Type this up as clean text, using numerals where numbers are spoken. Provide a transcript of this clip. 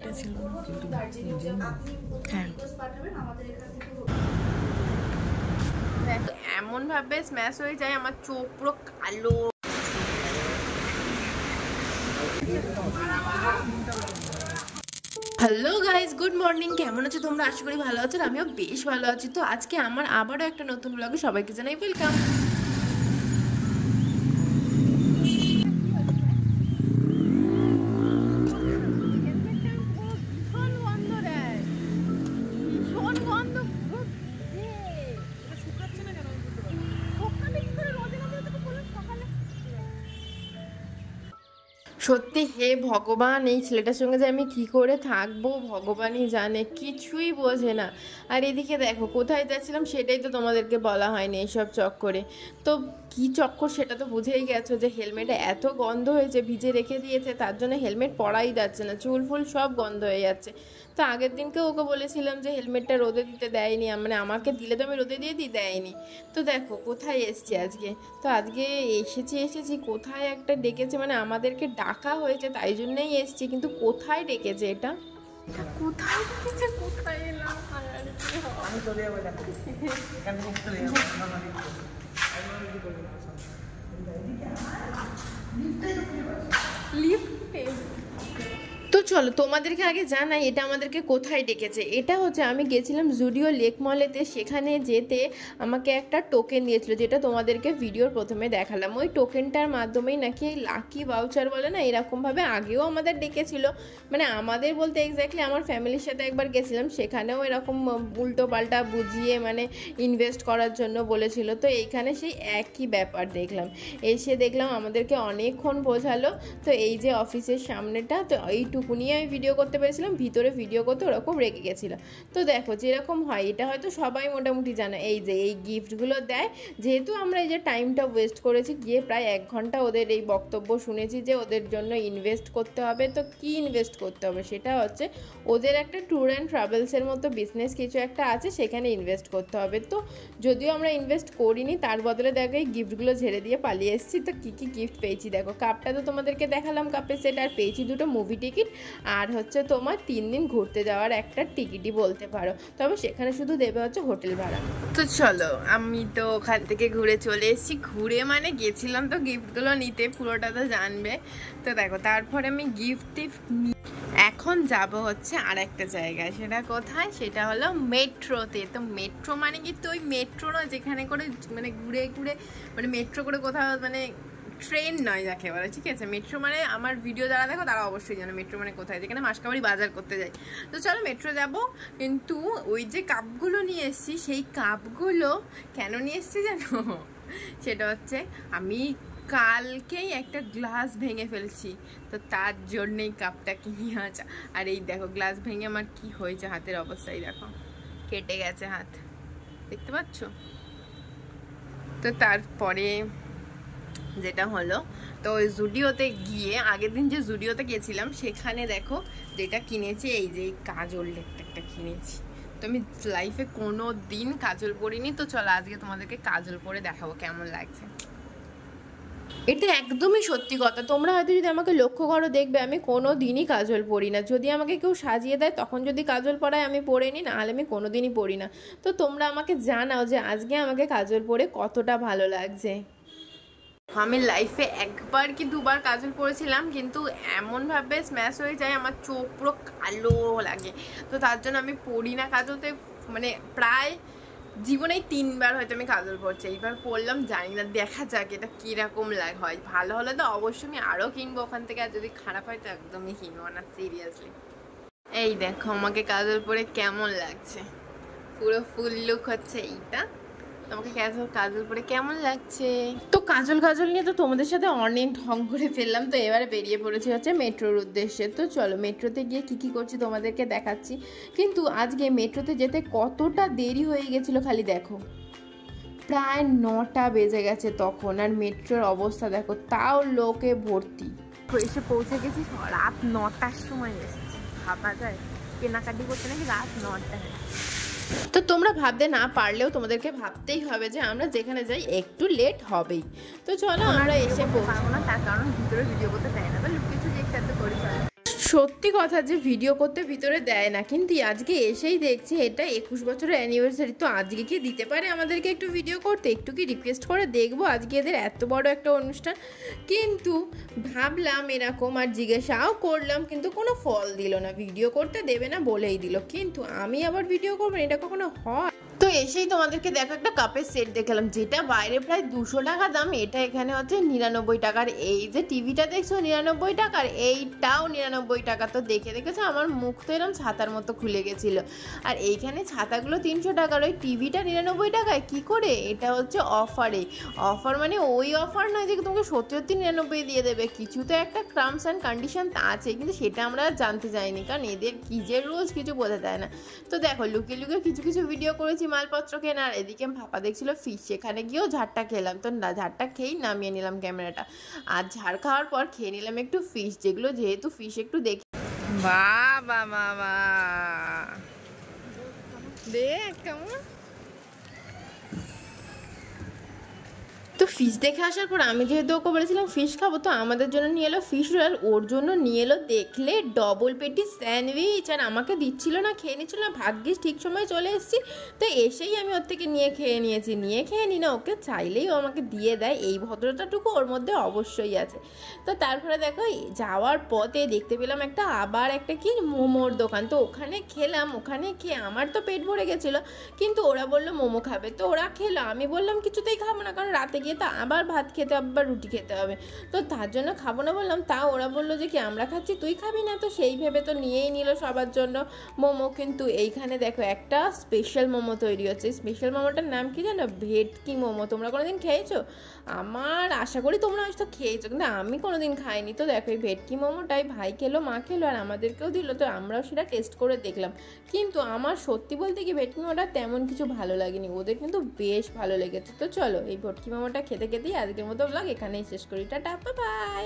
কেটেছিল। এমন ভাবে স্ম্যাশ হয়ে যায় আমার চোখ পুরো কালো। Hello guys, good morning. কেমন আছো তোমরা? আশা করি ভালো আছো। আমিও বেশ ভালো আছি। তো আজকে আমার আবারও একটা নতুন ব্লগে সবাইকে জানাই ওয়েলকাম। সত্যি হে ভগবান, এই ছেলেটার সঙ্গে যে আমি কি করে থাকবো ভগবানই জানে, কিছুই বোঝে না। আর এদিকে দেখো কোথায় যাচ্ছিলাম সেটাই তো তোমাদেরকে বলা হয়নি এইসব চক্করে। তো কি চক্কর সেটা তো বুঝেই গেছো যে হেলমেটে এত গন্ধ হয়েছে, ভিজে রেখে দিয়েছে, তার জন্য হেলমেট পরাই যাচ্ছে না, চুল ফুল সব গন্ধ হয়ে যাচ্ছে। তো আগের দিনকে ওকে বলেছিলাম যে হেলমেটটা রোদে দিতে দেয়নি, মানে আমাকে দিলে তো আমি রোদে দিয়ে দেয়নি। তো দেখো কোথায় এসছি আজকে। তো আজকে এসেছি কোথায় একটা ডেকেছে, মানে আমাদেরকে ডাকা হয়েছে তাই জন্যই এসছি, কিন্তু কোথায় ডেকেছে এটা, কোথায় ডেকেছে, কোথায় এলাম আমি চলে যাবো। দেখো এখান থেকে চলে যাবো লিফটে। তো চলো তোমাদেরকে আগে জানাই এটা আমাদেরকে কোথায় ডেকেছে। এটা হচ্ছে আমি গেছিলাম জুডিও লেক মলেতে, সেখানে যেতে আমাকে একটা টোকেন দিয়েছিল, যেটা তোমাদেরকে ভিডিওর প্রথমে দেখালাম। ওই টোকেনটার মাধ্যমেই নাকি লাকি ভাউচার বলে না, এরকমভাবে আগেও আমাদের ডেকেছিল। মানে আমাদের বলতে এক্স্যাক্টলি আমার ফ্যামিলির সাথে একবার গেছিলাম, সেখানেও এরকম উল্টো পাল্টা বুঝিয়ে মানে ইনভেস্ট করার জন্য বলেছিল। তো এইখানে সেই একই ব্যাপার দেখলাম, এসে দেখলাম আমাদেরকে অনেকক্ষণ বোঝালো। তো এই যে অফিসের সামনেটা, তো এইটুকুনি আমি ভিডিও করতে পেরেছিলাম, ভিতরে ভিডিও করতে ওরকম রেগে গেছিলো। তো দেখো যেরকম হয় এটা হয়তো সবাই মোটামুটি জানে, এই যে এই গিফটগুলো দেয়। যেহেতু আমরা এই যে টাইমটা ওয়েস্ট করেছি, গিয়ে প্রায় 1 ঘন্টা ওদের এই বক্তব্য শুনেছি যে ওদের জন্য ইনভেস্ট করতে হবে। তো কি ইনভেস্ট করতে হবে সেটা হচ্ছে ওদের একটা ট্যুর অ্যান্ড ট্রাভেলসের মতো বিজনেস কিছু একটা আছে, সেখানে ইনভেস্ট করতে হবে। তো যদিও আমরা ইনভেস্ট করিনি, তার বদলে দেখো এই গিফটগুলো ঝেড়ে দিয়ে পালিয়ে এসেছি। তো কী কী গিফট পেয়েছি দেখো, কাপটা তো তোমাদেরকে দেখালাম, কাপের সেট, আর পেয়েছি 2টো মুভি টিকিট, আর হচ্ছে তোমার 3 দিন ঘুরতে যাওয়ার একটা টিকিটই বলতে পারো। তবে সেখানে শুধু দেবে হচ্ছে হোটেল ভাড়া। তো চলো আমি তো ওখান থেকে ঘুরে চলে এসেছি, ঘুরে মানে গেছিলাম তো গিফটগুলো নিতে, পুরোটা তো জানবে। তো দেখো তারপরে আমি গিফট এখন যাব হচ্ছে আর একটা জায়গায়। সেটা কোথায়? সেটা হলো মেট্রোতে। তো মেট্রো মানে কি, তো ওই মেট্রো না যেখানে করে মানে ঘুরে ঘুরে মানে মেট্রো করে কোথাও, মানে ট্রেন নয় যাকে বলে, ঠিক আছে? মেট্রো মানে আমার ভিডিও যারা দেখো তারা অবশ্যই জানো মেট্রো মানে কোথায়, যেখানে মাসকাবাড়ি বাজার করতে যাই। তো চলো মেট্রো যাব, কিন্তু ওই যে কাপগুলো নিয়ে এসেছি, সেই কাপগুলো কেন নিয়ে এসেছি জানো? সেটা হচ্ছে আমি কালকেই একটা গ্লাস ভেঙে ফেলছি, তো তার জন্যেই কাপটা কিনে আছা। আর এই দেখো গ্লাস ভেঙে আমার কি হয়েছে, হাতের অবস্থায় দেখো, কেটে গেছে হাত, দেখতে পাচ্ছ? তো তারপরে যেটা হলো, তো ওই জুডিওতে গিয়ে, আগের দিন যে জুডিওতে গেছিলাম সেখানে দেখো যেটা কিনেছি, এই যে কাজল একটা কিনেছি। তো আমি লাইফে কোনো দিন কাজল পরিনি। তো চলো আজকে তোমাদেরকে কাজল পরে দেখাবো কেমন লাগছে। এটা একদমই সত্যি কথা। তোমরা হয়তো যদি আমাকে লক্ষ্য করো দেখবে আমি কোনো দিনই কাজল পরি না। যদি আমাকে কেউ সাজিয়ে দেয় তখন যদি কাজল পরায় আমি পরে নিই, নাহলে আমি কোনো দিনই পরি না। তো তোমরা আমাকে জানাও যে আজকে আমাকে কাজল পরে কতটা ভালো লাগছে। আমি লাইফে একবার কি দুবার কাজল পরেছিলাম, কিন্তু এমনভাবে স্ম্যাশ হয়ে যায় আমার চোখ পুরো কালো লাগে। তো তার জন্য আমি পরি না কাজলতে, মানে প্রায় জীবনেই 3বার হয়তো আমি কাজল পরছি। এইবার পরলাম, জানি না, দেখা যাক এটা কীরকম হয়। ভালো হলে তো অবশ্যই আমি আরও কিনবো ওখান থেকে, আর যদি খারাপ হয় তো একদমই কিনবো না, সিরিয়াসলি। এই দেখো আমাকে কাজল পরে কেমন লাগছে, পুরো ফুল লুক হচ্ছে এইটা। তোমাকে কাজল পরে কেমন লাগছে? তো কাজল নিয়ে তো তোমাদের সাথে অনেক ঢং করে ফেললাম। তো এবারে বেরিয়ে পড়েছি হচ্ছে মেট্রোর উদ্দেশ্যে। তো চলো মেট্রোতে গিয়ে কি করছি তোমাদেরকে দেখাচ্ছি। কিন্তু আজকে মেট্রোতে যেতে কতটা দেরি হয়ে গেছিলো খালি দেখো, প্রায় 9টা বেজে গেছে তখন, আর মেট্রোর অবস্থা দেখো, তাও লোকে ভর্তি। এসে পৌঁছে গেছি রাত 9টার সময় এসেছি, ভাবা যায়? কেনাকাটি করতে নাকি রাত 9টায়। তো তোমরা ভাবতে না পারলেও তোমাদেরকে ভাবতেই হবে যে আমরা যেখানে যাই একটু লেট হবেই। তো চলো আমরা এসে পৌঁছাবো না, তার কারণ ভিতরে ভিডিও করতে দেয় না, তাহলে কিছু যে একটা করি। সত্যি কথা যে ভিডিও করতে ভিতরে দেয় না, কিন্তু আজকে এসেই দেখছি এটা 21 বছরের অ্যানিভার্সারি, তো আজকে কি দিতে পারে আমাদেরকে একটু ভিডিও করতে, একটু কি রিকোয়েস্ট করে দেখবো আজকে এদের এত বড় একটা অনুষ্ঠান। কিন্তু ভাবলাম এরকম, আর জিজ্ঞাসাও করলাম কিন্তু কোনো ফল দিল না, ভিডিও করতে দেবে না বলেই দিল, কিন্তু আমি আবার ভিডিও করবো এটা কখনো হয়? তো এসেই তোমাদেরকে দেখো একটা কাপের সেট দেখালাম, যেটা বাইরে প্রায় 200 টাকা দাম, এটা এখানে হচ্ছে 99 টাকার। এই যে টিভিটা দেখছো 99 টাকার, এইটাও 99 টাকা। তো দেখে দেখেছো আমার মুখ তো এরকম ছাতার মতো খুলে গেছিলো। আর এইখানে ছাতাগুলো 300 টাকার, ওই টিভিটা 99 টাকায় কী করে? এটা হচ্ছে অফারে। অফার মানে ওই অফার নয় যে তোমাকে সত্যি সত্যি 99 দিয়ে দেবে, কিছু তো একটা টার্মস অ্যান্ড কন্ডিশন আছে, কিন্তু সেটা আমরা জানতে চাইনি, কারণ এদের কী যে রুলস কিছু বোঝা যায় না। তো দেখো লুকিয়ে লুকিয়ে কিছু কিছু ভিডিও করেছি মালপত্র কেনার, এদিকে পাপা দেখছিল ফিশ, সেখানে গিয়েও ঝাড়টা খেলাম, তো ঝাড়টা খেয়েই নামিয়ে নিলাম ক্যামেরাটা। আর ঝাড় খাওয়ার পর খেয়ে নিলাম একটু ফিশ, যেগুলো যেহেতু ফিশ একটু দেখি। বাবা মামা দেখ কেমন। তো ফিশ দেখে আসার পর আমি যেহেতু ওকে বলেছিলাম ফিশ খাবো, তো আমাদের জন্য নিয়ে এলো ফিশ রোল, ওর জন্য নিয়ে এলো দেখলে ডবল পেটি স্যান্ডউইচ, আর আমাকে দিচ্ছিল না, খেয়ে নিচ্ছিল না, ভাগ্যিস ঠিক সময় চলে এসেছি। তো এসেই আমি ওর থেকে নিয়ে খেয়ে নিয়েছি, নিয়ে খেয়ে নি না, ওকে চাইলেই ও আমাকে দিয়ে দেয়, এই ভদ্রতাটুকু ওর মধ্যে অবশ্যই আছে। তো তারপরে দেখো যাওয়ার পথে দেখতে পেলাম আবার একটা কি মোমোর দোকান, তো ওখানে খেলাম, ওখানে খেয়ে আমার তো পেট ভরে গেছিলো, কিন্তু ওরা বললো মোমো খাবে, তো ওরা খেলো, আমি বললাম কিছুতেই খাবো না, কারণ রাতে গিয়ে তো আবার ভাত খেতে হবে, আবার রুটি খেতে হবে, তো তার জন্য খাবো না বললাম। তাও ওরা বললো যে কি আমরা খাচ্ছি তুই খাবি না, তো সেই ভেবে তো নিয়েই নিল সবার জন্য মোমো। কিন্তু এইখানে দেখো একটা স্পেশাল মোমো তৈরি হচ্ছে, স্পেশাল মোমোটার নাম কি জানো? ভেটকি মোমো। তোমরা কোনোদিন খেয়েছো? আমার আশা করি তোমরা হয়তো খেয়েছো, কিন্তু আমি কোনোদিন খাইনি। তো দেখো এই ভেটকি মোমোটাই ভাই খেলো, মা খেলো, আর আমাদেরকেও দিল, তো আমরাও সেটা টেস্ট করে দেখলাম। কিন্তু আমার সত্যি বলতে কি ভেটকি মোমোটা তেমন কিছু ভালো লাগেনি, ওদের কিন্তু বেশ ভালো লেগেছে। তো চলো এই ভেটকি মোমোটা খেতে খেতেই আজকের মতো ব্লগ এখানেই শেষ করি। Tata, bye bye.